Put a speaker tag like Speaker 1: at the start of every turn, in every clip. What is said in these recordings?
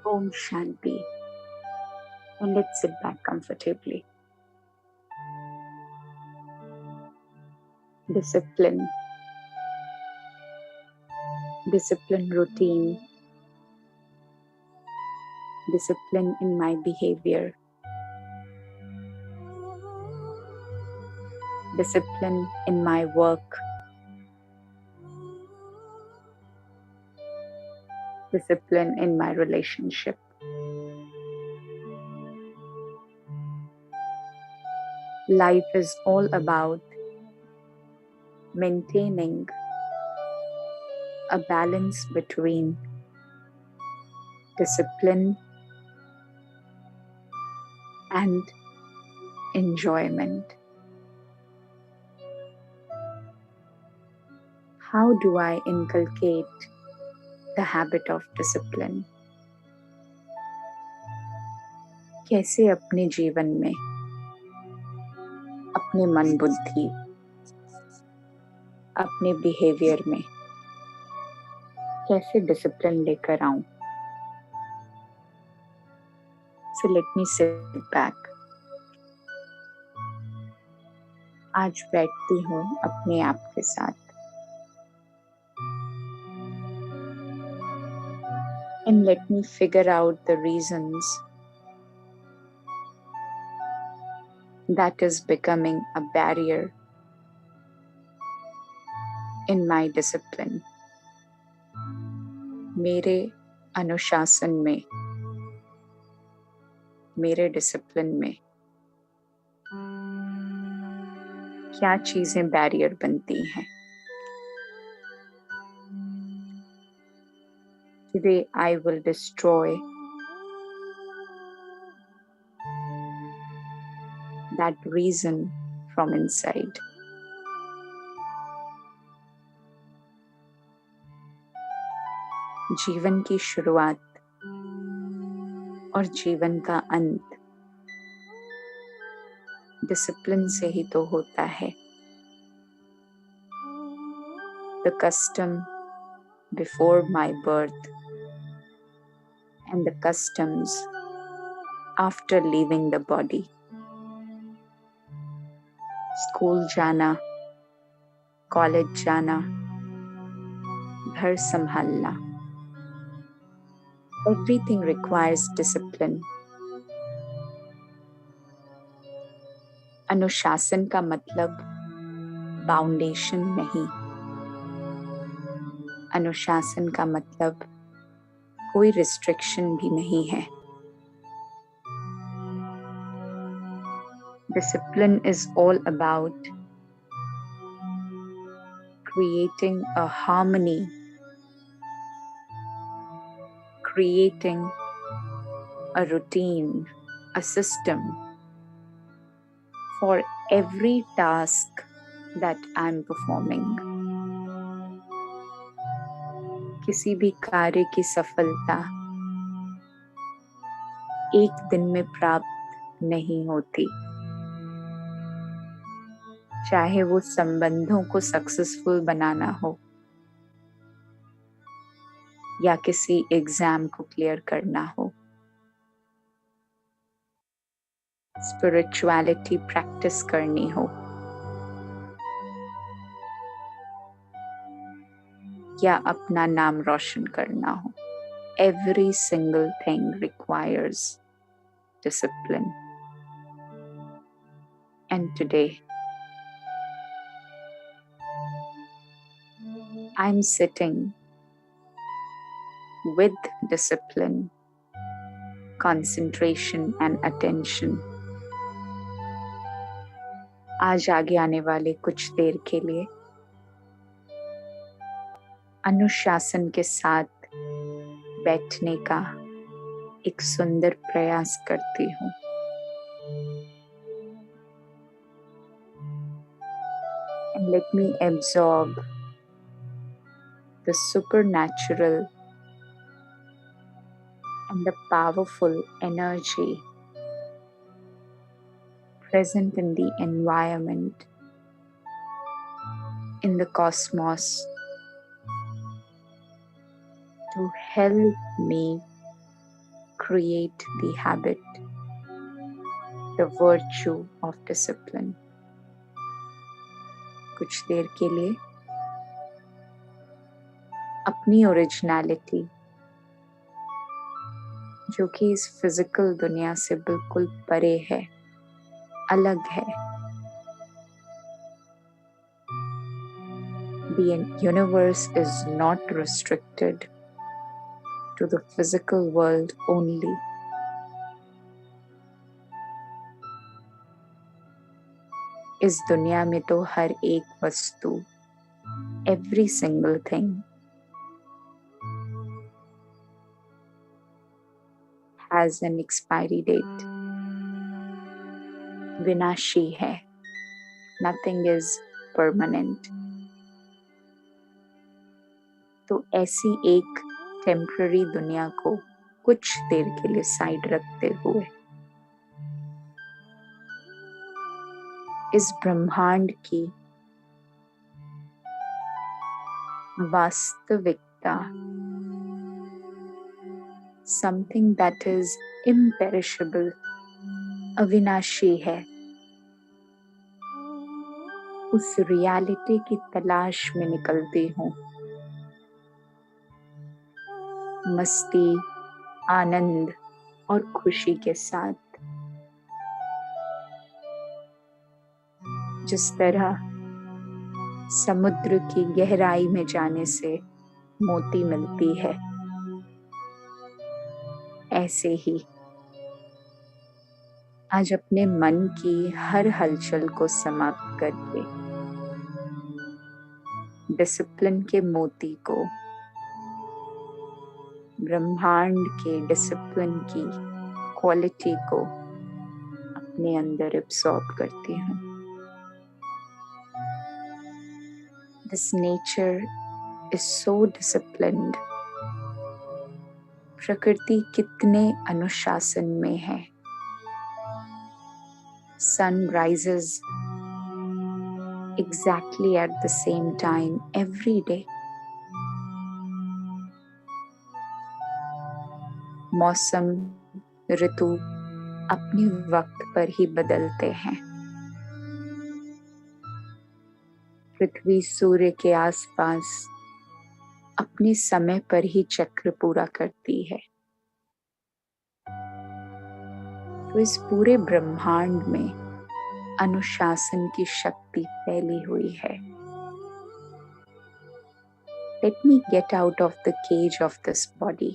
Speaker 1: Om Shanti. And let's sit back comfortably. Discipline. Discipline routine. Discipline in my behavior. Discipline in my work. Discipline in my relationship. Life is all about maintaining a balance between discipline and enjoyment. How do I inculcate the habit of discipline? कैसे अपने जीवन में, अपने मन बुद्धि, अपने behaviour में कैसे डिसिप्लिन लेकर आऊं? So let me sit back. आज बैठती हूँ अपने आप के साथ. And let me figure out the reasons that is becoming a barrier in my discipline. मेरे अनुशासन में, मेरे डिसिप्लिन में क्या चीजें बैरियर बनती हैं? Today I will destroy that reason from inside. जीवन की शुरुआत और जीवन का अंत डिसिप्लिन से ही तो होता है. The custom before my birth and the customs after leaving the body. School जाना, कॉलेज जाना, घर संभालना. Everything requires discipline. अनुशासन का मतलब फाउंडेशन नहीं. अनुशासन का मतलब कोई रिस्ट्रिक्शन भी नहीं है. Discipline is all about creating a harmony, creating a routine, a system for every task that I'm performing. किसी भी कार्य की सफलता एक दिन में प्राप्त नहीं होती. चाहे वो संबंधों को सक्सेसफुल बनाना हो या किसी एग्जाम को क्लियर करना हो. स्पिरिचुअलिटी प्रैक्टिस करनी हो या अपना नाम रोशन करना हो. Every single thing requires discipline. And today, I'm sitting with discipline, concentration and attention. आज आगे आने वाले कुछ देर के लिए अनुशासन के साथ बैठने का एक सुंदर प्रयास करती हूँ. And let me absorb the supernatural and the powerful energy present in the environment, in the cosmos, to help me create the habit, the virtue of discipline. कुछ देर के लिए अपनी ओरिजिनलिटी, जो कि इस फिजिकल दुनिया से बिल्कुल परे है, अलग है. The universe is not restricted to the physical world only. इस दुनिया में तो हर एक वस्तु, every single thing has an expiry date. विनाशी है. Nothing is permanent. तो ऐसी एक टेम्पररी दुनिया को कुछ देर के लिए साइड रखते हुए इस ब्रह्मांड की वास्तविकता, समथिंग दैट इज इम्पेरिशेबल, अविनाशी है, उस रियलिटी की तलाश में निकलती हूँ. मस्ती, आनंद और खुशी के साथ. जिस तरह समुद्र की गहराई में जाने से मोती मिलती है, ऐसे ही आज अपने मन की हर हलचल को समाप्त करके डिसिप्लिन के मोती को, ब्रह्मांड के डिसिप्लिन की क्वालिटी को अपने अंदर एब्सॉर्ब करती हूँ. This nature is so disciplined. प्रकृति कितने अनुशासन में है. Sun rises exactly at the same time every day. मौसम, ऋतु अपने वक्त पर ही बदलते हैं. पृथ्वी सूर्य के आसपास अपने समय पर ही चक्र पूरा करती है. तो इस पूरे ब्रह्मांड में अनुशासन की शक्ति फैली हुई है. Let me get out of the cage of this body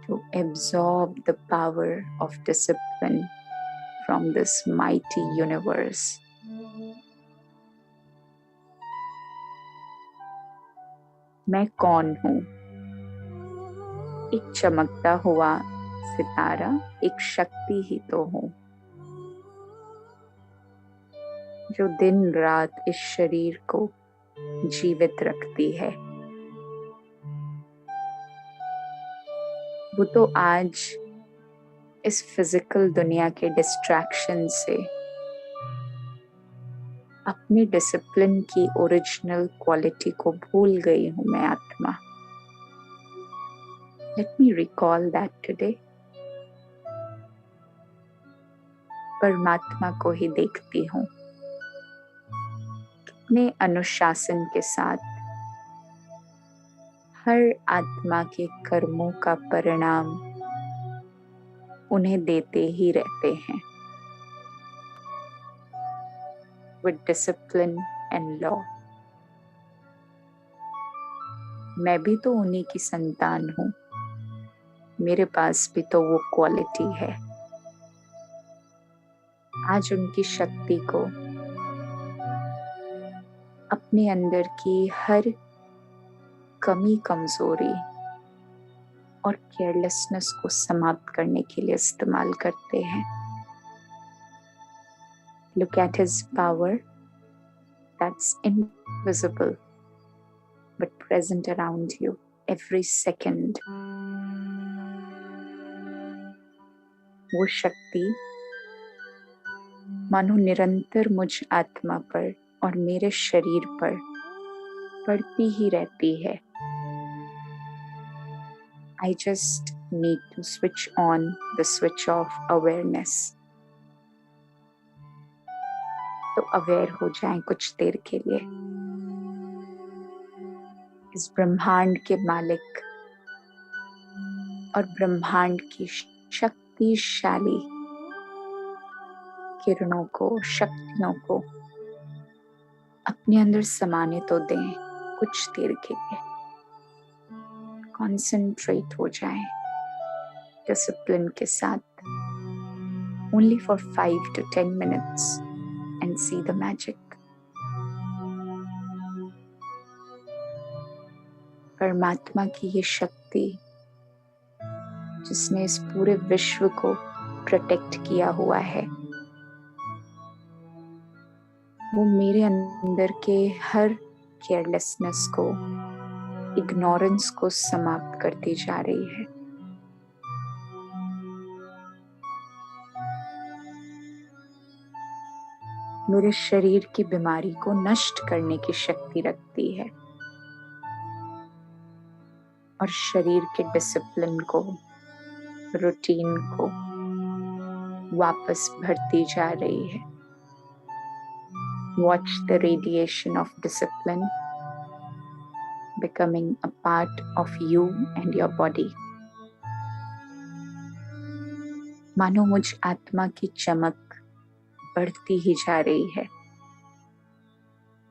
Speaker 1: to absorb the power of discipline from this mighty universe. मैं कौन हूँ? एक चमकता हुआ सितारा, एक शक्ति ही तो हूँ, जो दिन रात इस शरीर को जीवित रखती है. वो तो आज इस फिजिकल दुनिया के डिस्ट्रैक्शन से अपने डिसिप्लिन की ओरिजिनल क्वालिटी को भूल गई हूँ. मैं आत्मा. Let me recall that today. परमात्मा को ही देखती हूँ, अपने अनुशासन के साथ हर आत्मा के कर्मों का परिणाम उन्हें देते ही रहते हैं. With discipline and law. मैं भी तो उन्हीं की संतान हूँ. मेरे पास भी तो वो क्वालिटी है. आज उनकी शक्ति को अपने अंदर की हर कमी, कमजोरी और केयरलेसनेस को समाप्त करने के लिए इस्तेमाल करते हैं. Look at his power that's invisible but present around you every second. वो शक्ति मानो निरंतर मुझ आत्मा पर और मेरे शरीर पर पड़ती ही रहती है. I just need to switch on the switch of awareness. तो अवेयर हो जाएं कुछ देर के लिए इस ब्रह्मांड के मालिक और ब्रह्मांड की शक्तिशाली किरणों को, शक्तियों को अपने अंदर समाने तो दें कुछ देर के लिए। कॉन्सेंट्रेट हो जाएं डिसिप्लिन के साथ only for 5 to 10 minutes and see the magic. परमात्मा की ये शक्ति जिसने इस पूरे विश्व को प्रोटेक्ट किया हुआ है, वो मेरे अंदर के हर केयरलेसनेस को, इग्नोरेंस को समाप्त करती जा रही है। मेरे शरीर की बीमारी को नष्ट करने की शक्ति रखती है और शरीर के डिसिप्लिन को, रूटीन को वापस भरती जा रही है। Watch the radiation of discipline becoming a part of you and your body. मानो मुझ आत्मा की चमक बढ़ती ही जा रही है।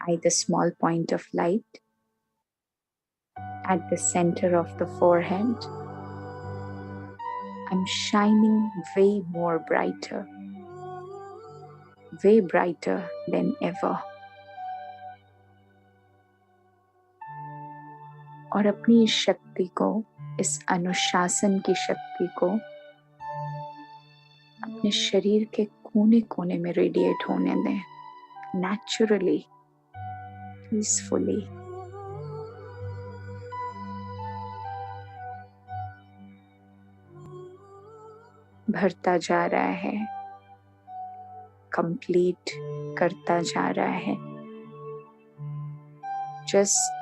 Speaker 1: At the small point of light at the center of the forehead, I'm shining way more brighter than ever. और अपनी इस शक्ति को, इस अनुशासन की शक्ति को अपने शरीर के कोने कोने में रेडिएट होने दें, नेचुरली, पीसफुली। भरता जा रहा है, कंप्लीट करता जा रहा है। Just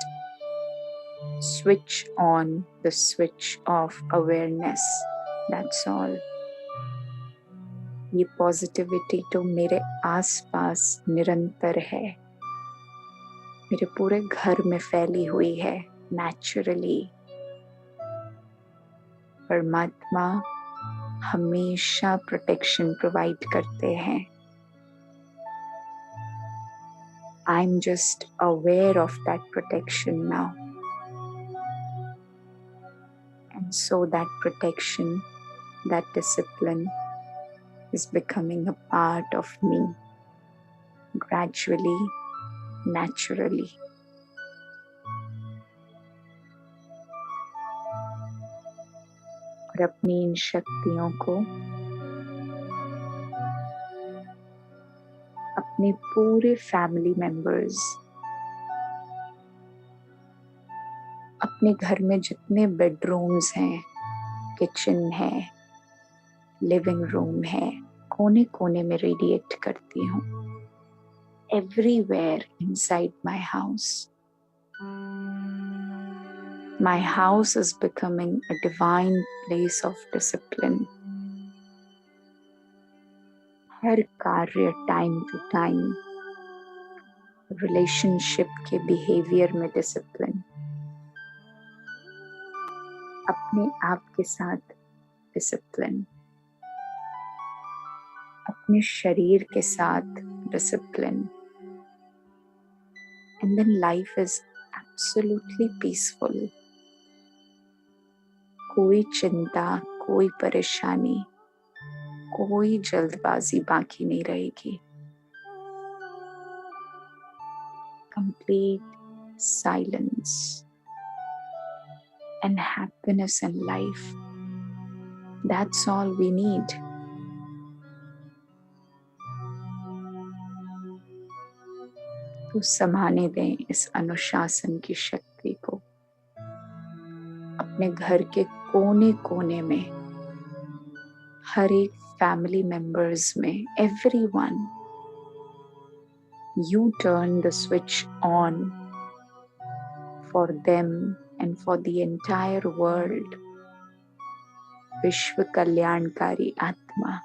Speaker 1: switch on the switch of awareness, that's all. ये पॉजिटिविटी तो मेरे आसपास निरंतर है, मेरे पूरे घर में फैली हुई है, नेचुरली। परमात्मा हमेशा प्रोटेक्शन प्रोवाइड करते हैं। I'm just aware of that protection now. And so that protection, that discipline is becoming a part of me, gradually, naturally. और अपनी इन शक्तियों को अपने पूरे फैमिली मेंबर्स, अपने घर में जितने बेडरूम्स हैं, किचन है, लिविंग रूम है, कोने कोने में रेडिएट करती हूँ। Everywhere inside my house. My house is becoming a divine place of discipline. हर कार्य टाइम टू टाइम, रिलेशनशिप के बिहेवियर में डिसिप्लिन, अपने आप के साथ डिसिप्लिन, अपने शरीर के साथ discipline, and then life is absolutely peaceful. कोई चिंता, कोई परेशानी, कोई जल्दबाजी बाकी नहीं रहेगी। Complete silence and happiness in life. That's all we need. तो समाने दें इस अनुशासन की शक्ति को अपने घर के कोने कोने में, हर एक फैमिली मेंबर्स में, everyone. You turn the switch on for them and for the entire world. विश्व कल्याणकारी आत्मा,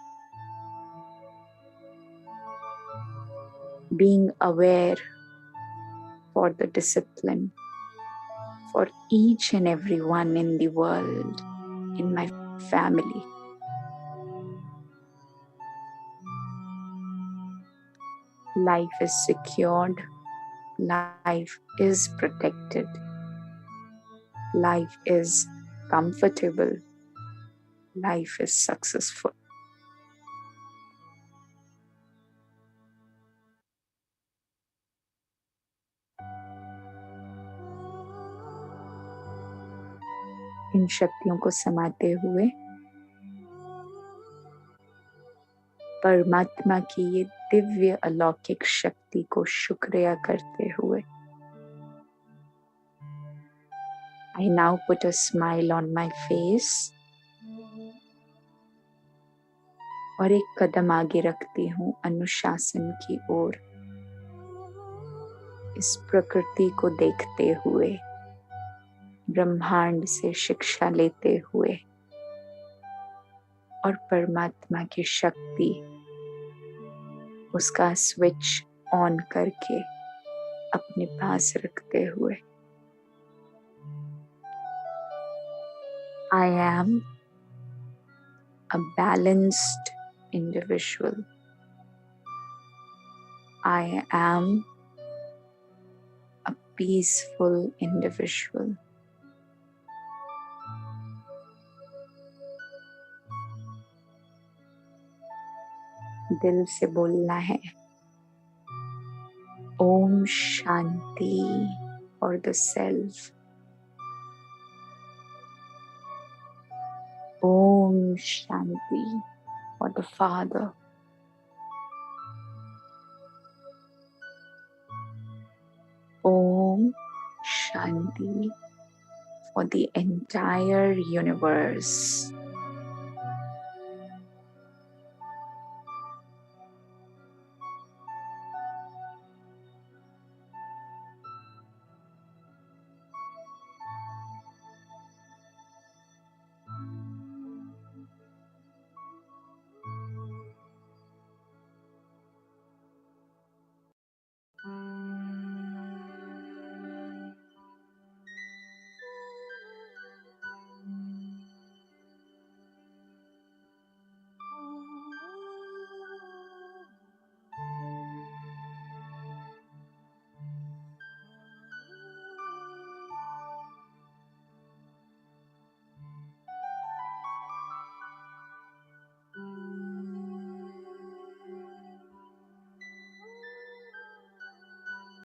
Speaker 1: being aware for the discipline for each and every one in the world, in my family. Life is secured, life is protected, life is comfortable, life is successful. इन शक्तियों को समाते हुए परमात्मा की ये दिव्य अलौकिक शक्ति को शुक्रिया करते हुए I now put a smile on my face और एक कदम आगे रखती हूँ अनुशासन की ओर, इस प्रकृति को देखते हुए, ब्रह्मांड से शिक्षा लेते हुए और परमात्मा की शक्ति, उसका स्विच ऑन करके अपने पास रखते हुए I am a balanced individual. I am a peaceful individual. दिल से बोलना है Om Shanti for the self. Om Shanti for the Father. Om Shanti for the entire universe.